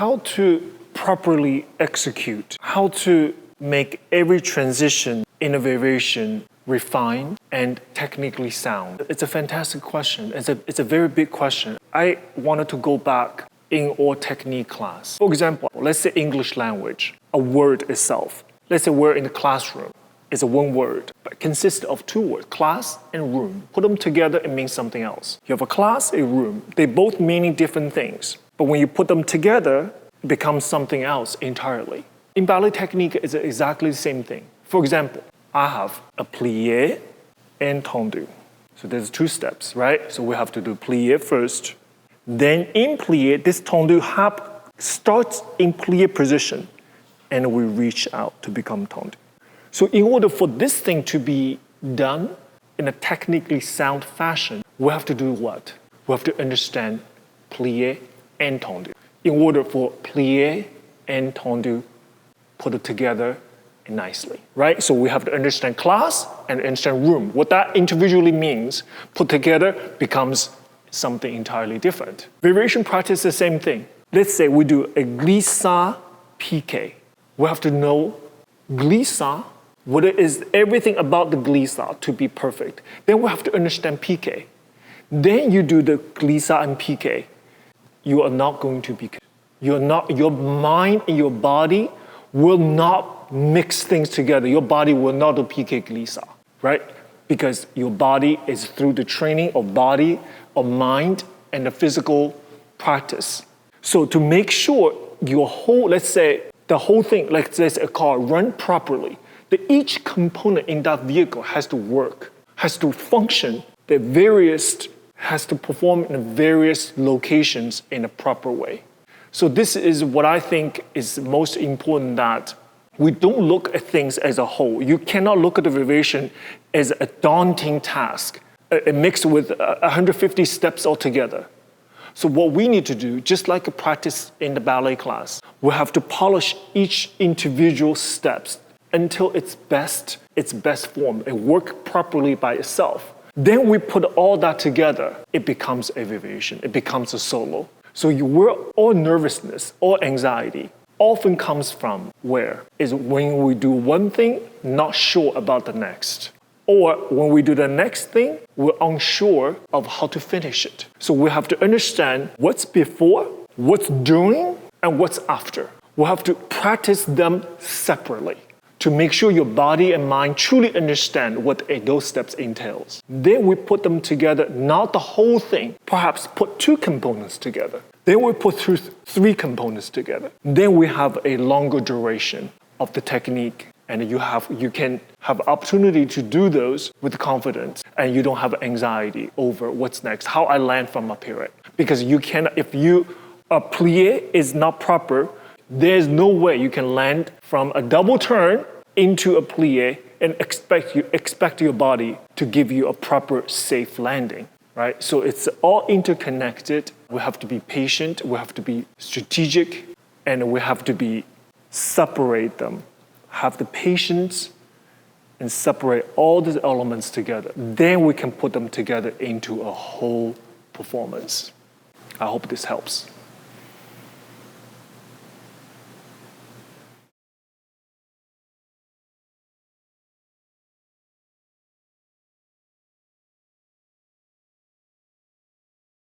how to properly execute, how to make every transition in a variation refined and technically sound. It's a fantastic question. It's a very big question. I wanted to go back in our technique class. For example, let's say English language, a word itself. Let's say we're in the classroom. It's a one word, but it consists of two words, class and room. Put them together, it means something else. You have a class, a room. They both meaning different things. But when you put them together, it becomes something else entirely. In ballet technique, it's exactly the same thing. For example, I have a plié and tendu. So there's two steps, right? So we have to do plié first. Then in plié, this tendu starts in plié position, and we reach out to become tendu. So in order for this thing to be done in a technically sound fashion, we have to do what? We have to understand plié and tendu. In order for plié and tendu put it together nicely, right? So we have to understand class and understand room. What that individually means, put together becomes something entirely different. Variation practice is the same thing. Let's say we do a glissade piqué. We have to know glissade, what it is, everything about the glissade to be perfect. Then we have to understand piqué. Then you do the glissade and piqué. You are not going to be, your mind and your body will not mix things together. Your body will not do piqué glissade, right? Because your body is through the training of body, of mind, and the physical practice. So to make sure your whole, let's say, the whole thing, like let's say a car, run properly, each component in that vehicle has to work, has to function, has to perform in various locations in a proper way. So this is what I think is most important, that we don't look at things as a whole. You cannot look at the variation as a daunting task, mixed with 150 steps altogether. So what we need to do, just like a practice in the ballet class, we have to polish each individual steps until its best form. It works properly by itself. Then we put all that together, it becomes a variation, it becomes a solo. So all nervousness, all anxiety often comes from where? Is when we do one thing, not sure about the next. Or when we do the next thing, we're unsure of how to finish it. So we have to understand what's before, what's during, and what's after. We have to practice them separately to make sure your body and mind truly understand what those steps entails. Then we put them together, not the whole thing, perhaps put two components together. Then we put three components together. Then we have a longer duration of the technique, and you can have opportunity to do those with confidence, and you don't have anxiety over what's next, how I land from up here. Because if a plié is not proper, there's no way you can land from a double turn into a plié and expect your body to give you a proper safe landing, right? So it's all interconnected. We have to be patient, we have to be strategic, and we have to separate them. Have the patience and separate all the elements together. Then we can put them together into a whole performance. I hope this helps.